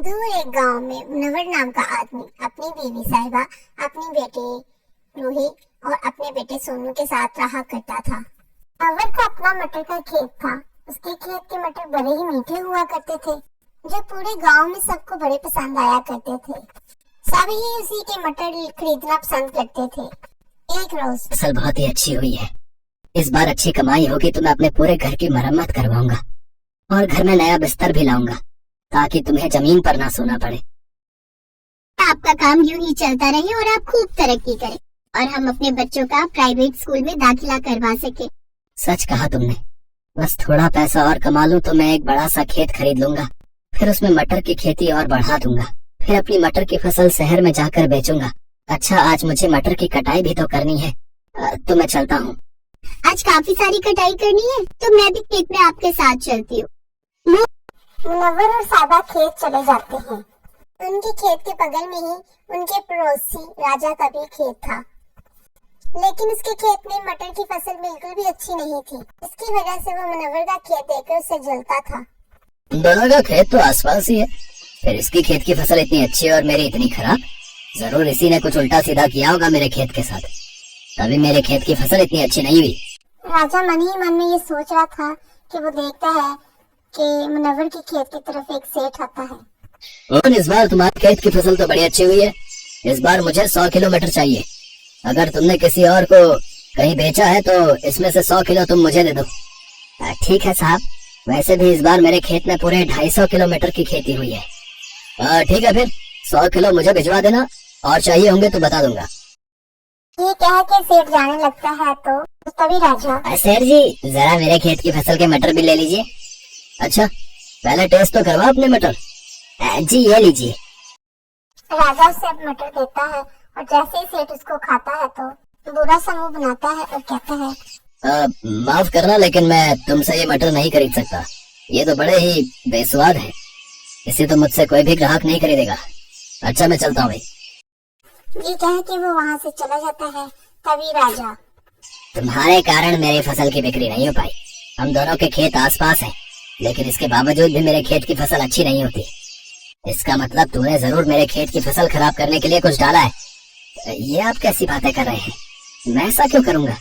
दूर एक गांव में मुनव्वर नाम का आदमी अपनी बीवी साहिबा, अपनी बेटी रूही और अपने बेटे सोनू के साथ रहा करता था। मुनव्वर का अपना मटर का खेत था। उसके खेत के मटर बड़े ही मीठे हुआ करते थे, जो पूरे गांव में सबको बड़े पसंद आया करते थे। सभी उसी के मटर खरीदना पसंद करते थे। एक रोज फसल बहुत ही अच्छी हुई है। इस बार अच्छी कमाई होगी तो मैं अपने पूरे घर की मरम्मत करवाऊंगा और घर में नया बिस्तर भी लाऊंगा ताकि तुम्हें जमीन पर ना सोना पड़े। आपका काम यूं ही चलता रहे और आप खूब तरक्की करें और हम अपने बच्चों का प्राइवेट स्कूल में दाखिला करवा सके। सच कहा तुमने। बस थोड़ा पैसा और कमा लूं तो मैं एक बड़ा सा खेत खरीद लूंगा, फिर उसमें मटर की खेती और बढ़ा दूंगा, फिर अपनी मटर की फसल शहर में जाकर बेचूंगा। अच्छा, आज मुझे मटर की कटाई भी तो करनी है, तो मैं चलता हूँ। आज काफी सारी कटाई करनी है तो मैं भी खेत में आपके साथ चलती हूँ। मुनव्वर और साहिबा खेत चले जाते हैं। उनके खेत के बगल में ही उनके पड़ोसी राजा का भी खेत था, लेकिन उसके खेत में मटर की फसल बिल्कुल भी अच्छी नहीं थी। इसकी वजह से वो मुनव्वर का खेत देखकर उससे जलता था। दोनों का खेत तो आसपास ही है, फिर इसकी खेत की फसल इतनी अच्छी और मेरी इतनी खराब। जरूर इसी ने कुछ उल्टा सीधा किया होगा मेरे खेत के साथ, तभी मेरे खेत की फसल इतनी अच्छी नहीं हुई। राजा मन ही मन में ये सोच रहा था कि वो देखता है कि मुनव्वर के खेत की तरफ एक सेठ आता है। और इस बार तुम्हारे खेत की फसल तो बड़ी अच्छी हुई है। इस बार मुझे 100 किलो मटर चाहिए। अगर तुमने किसी और को कहीं बेचा है तो इसमें से 100 किलो तुम मुझे दे दो। ठीक है साहब, वैसे भी इस बार मेरे खेत में पूरे 250 किलोमीटर की खेती हुई है। ठीक है, फिर 100 किलो मुझे भिजवा देना, और चाहिए होंगे तो बता दूंगा। ये कह के सेठ जाने लगता है तो तभी राजा, सेठ जी जरा मेरे खेत की फसल के मटर भी ले लीजिए। अच्छा, पहले टेस्ट तो करवा अपने मटर। जी ये लीजिए। राजा उसे मटर देता है और जैसे ही सेठ उसको खाता है तो बुरा सा मुंह बनाता है और कहता है, माफ करना, लेकिन मैं तुमसे ये मटर नहीं खरीद सकता। ये तो बड़े ही बेस्वाद है, इसे तो मुझसे कोई भी ग्राहक नहीं खरीदेगा। अच्छा, मैं चलता हूँ भाई। ये कह के वो वहाँ से चला जाता है। तभी राजा, तुम्हारे कारण मेरी फसल की बिक्री नहीं हो पाई। हम दोनों के खेत आसपास हैं, लेकिन इसके बावजूद भी मेरे खेत की फसल अच्छी नहीं होती। इसका मतलब तूने जरूर मेरे खेत की फसल खराब करने के लिए कुछ डाला है। ये आप कैसी बातें कर रहे हैं? मैं ऐसा क्यों करूंगा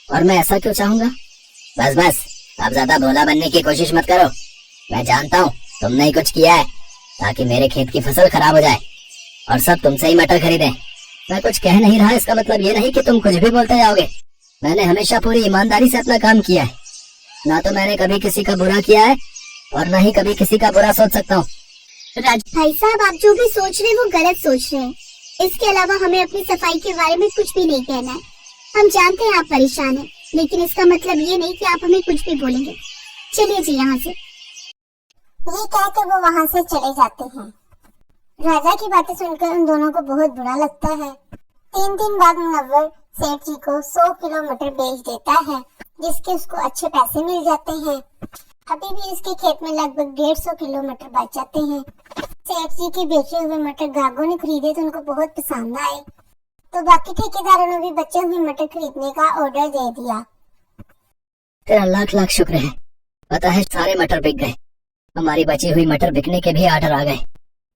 और मैं ऐसा क्यों चाहूंगा? बस बस, अब ज्यादा भोला बनने की कोशिश मत करो। मैं जानता हूँ तुमने ही कुछ किया है ताकि मेरे खेत की फसल खराब हो जाए और सब तुमसे ही मटर खरीदें। मैं कुछ कह नहीं रहा, इसका मतलब ये नहीं कि तुम कुछ भी बोलते जाओगे। मैंने हमेशा पूरी ईमानदारी से अपना काम किया है। ना तो मैंने कभी किसी का बुरा किया है और ना ही कभी किसी का बुरा सोच सकता हूँ। भाई साहब, आप जो भी सोच रहे हैं वो गलत सोच रहे हैं। इसके अलावा हमें अपनी सफाई के बारे में कुछ भी नहीं कहना है। हम जानते हैं आप परेशान हैं, लेकिन इसका मतलब ये नहीं कि आप हमें कुछ भी बोलेंगे। चलिए जी यहाँ से। ये कहकर वो वहाँ से चले जाते हैं। राजा की बातें सुनकर उन दोनों को बहुत बुरा लगता है। 3 दिन बाद मुनव्वर सेठ जी को 100 किलो मटर बेच देता है, जिसके उसको अच्छे पैसे मिल जाते हैं। अभी भी इसके खेत में लगभग 150 किलो मटर बच जाते हैं। सेठ जी के बेचे हुए मटर ग्राहकों ने खरीदे तो उनको बहुत पसंद आए, तो बाकी ठेकेदारों ने भी बचे हुए मटर खरीदने का ऑर्डर दे दिया। तेरा लाख लाख शुक्र है, पता है सारे मटर बिक गए। हमारी बची हुई मटर बिकने के भी ऑर्डर आ गए।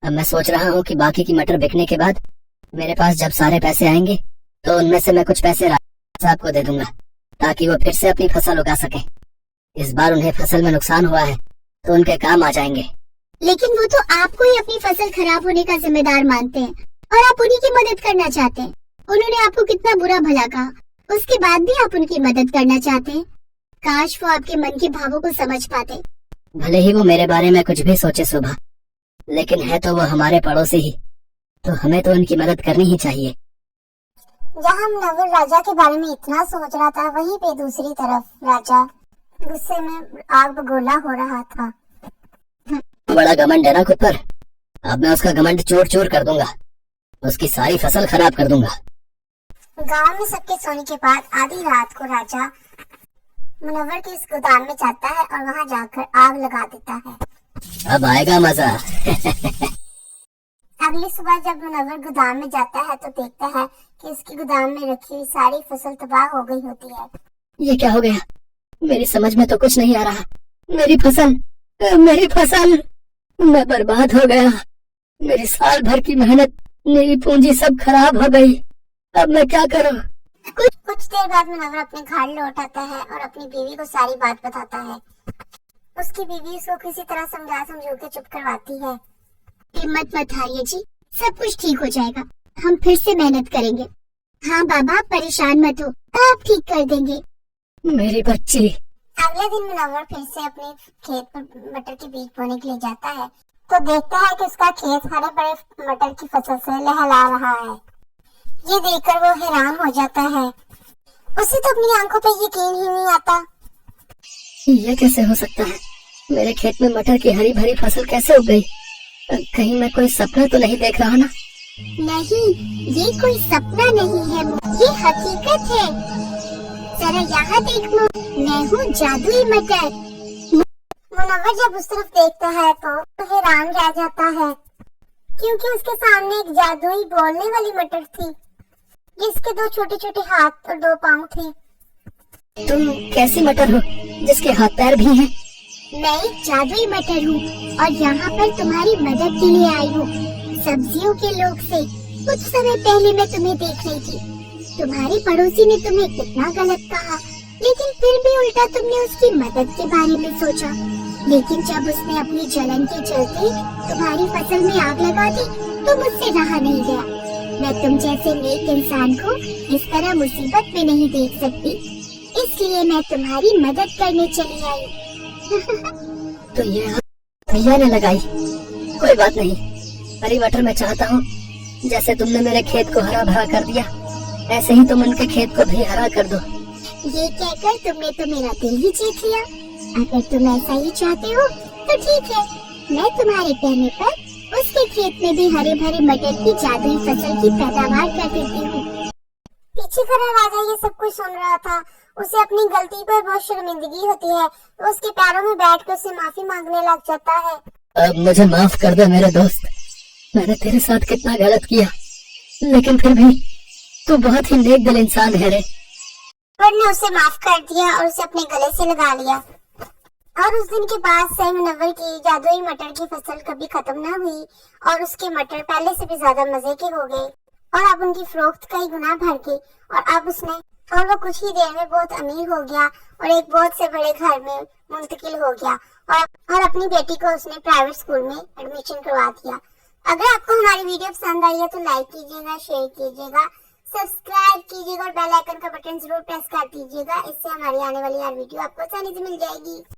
अब मैं सोच रहा हूँ कि बाकी की मटर बिकने के बाद मेरे पास जब सारे पैसे आएंगे तो उनमें से मैं कुछ पैसे राजा साहब को दे दूंगा ताकि वो फिर से अपनी फसल उगा सके। इस बार उन्हें फसल में नुकसान हुआ है तो उनके काम आ जाएंगे। लेकिन वो तो आपको ही अपनी फसल खराब होने का जिम्मेदार मानते हैं और आप उन्हीं की मदद करना चाहते हैं। उन्होंने आपको कितना बुरा भला कहा, उसके बाद भी आप उनकी मदद करना चाहते हैं। काश वो आपके मन के भावों को समझ पाते। भले ही वो मेरे बारे में कुछ भी सोचे सुबह, लेकिन है तो वो हमारे पड़ोसी ही, तो हमें तो उनकी मदद करनी ही चाहिए। जहाँ मुनव्वर राजा के बारे में इतना सोच रहा था, वहीं पे दूसरी तरफ राजा गुस्से में आग बगोला हो रहा था। बड़ा घमंड है ना खुद पर। अब मैं उसका घमंड चूर चूर कर दूंगा, उसकी सारी फसल खराब कर दूंगा। गांव में सबके सोने के बाद आधी रात को राजा मुनव्वर के इस गोदाम में जाता है और वहां जाकर आग लगा देता है। अब आएगा मजा। अगली सुबह जब मुनव्वर गोदाम में जाता है तो देखता है कि उसकी गोदाम में रखी हुई सारी फसल तबाह हो गई होती है। ये क्या हो गया? मेरी समझ में तो कुछ नहीं आ रहा। मेरी फसल मैं बर्बाद हो गया। मेरी साल भर की मेहनत, मेरी पूंजी सब खराब हो गई। अब मैं क्या करूं? कुछ देर बाद मुनव्वर अपने घर लौट आता है और अपनी बीवी को सारी बात बताता है। उसकी बीवी उसको किसी तरह समझा समझो के चुप करवाती है। हिम्मत मत हारिए जी, सब कुछ ठीक हो जाएगा। हम फिर से मेहनत करेंगे। हाँ बाबा, परेशान मत हो, आप ठीक कर देंगे। मेरी बच्ची। अगले दिन मुनव्वर फिर से अपने खेत पर मटर के बीज बोने के लिए जाता है तो देखता है कि उसका खेत हरे भरे मटर की फसल से लहला रहा है। ये देखकर वो हैरान हो जाता है। उसे तो अपनी आंखों पे यकीन ही नहीं आता। ये कैसे हो सकता है? मेरे खेत में मटर की हरी भरी फसल कैसे उग गई? कहीं मैं कोई सपना तो नहीं देख रहा ना? नहीं, ये कोई सपना नहीं है, ये हकीकत है। जरा यहाँ देख लो, मैं हूँ जादुई मटर। मुनव्वर जब उस तरफ देखता है तो हैरान रह जाता है, क्योंकि उसके सामने एक जादुई बोलने वाली मटर थी, जिसके 2 छोटे छोटे हाथ और 2 पाँव थे। तुम कैसी मटर हो जिसके हाथ पैर भी हैं? मैं एक जादुई मटर हूँ और यहाँ पर तुम्हारी मदद के लिए आई हूँ। सब्जियों के लोग से कुछ समय पहले मैं तुम्हें देख रही थी। तुम्हारी पड़ोसी ने तुम्हें कितना गलत कहा, लेकिन फिर भी उल्टा तुमने उसकी मदद के बारे में सोचा। लेकिन जब उसने अपनी जलन के चलते तुम्हारी फसल में आग लगा दी तो मुझसे रहा नहीं गया। मैं तुम जैसे नेक इंसान को इस तरह मुसीबत में नहीं देख सकती, इसलिए मैं तुम्हारी मदद करने चली आई। तो ये भैया ने लगाई। कोई बात नहीं, हरी मटर मैं चाहता हूँ। जैसे तुमने मेरे खेत को हरा भरा कर दिया, ऐसे ही तुम उनके खेत को भी हरा कर दो। ये कहकर तुमने तो मेरा दिल ही जीत लिया। अगर तुम ऐसा ही चाहते हो तो ठीक है, मैं तुम्हारे कहने पर उसके खेत में भी हरे भरे मटर की जादुई फसल की पैदावार कर देती हूँ। पीछे खड़ा राजा ये सब कुछ सुन रहा था। उसे अपनी गलती पर बहुत शर्मिंदगी होती है, तो उसके पैरों में बैठकर उसे माफी मांगने लग जाता है। अब मुझे माफ कर दे मेरे दोस्त, मैंने तेरे साथ कितना गलत किया, लेकिन फिर भी तू बहुत ही नेक दिल इंसान है रे। ने उसे माफ कर दिया और उसे अपने गले से लगा लिया। और उस दिन के बाद से मुनव्वर की जादुई मटर की फसल कभी खत्म न हुई और उसके मटर पहले से भी ज्यादा मजे के हो गए और अब उनकी फरोख्त कई गुना बढ़ गई। और वो कुछ ही देर में बहुत अमीर हो गया और एक बहुत से बड़े घर में मुंतकिल हो गया और अपनी बेटी को उसने प्राइवेट स्कूल में एडमिशन करवा दिया। अगर आपको हमारी वीडियो पसंद आई है तो लाइक कीजिएगा, शेयर कीजिएगा, सब्सक्राइब कीजिएगा और बेल आइकन का बटन जरूर प्रेस कर दीजिएगा। इससे हमारी आने वाली हर वीडियो आपको आसानी से मिल जाएगी।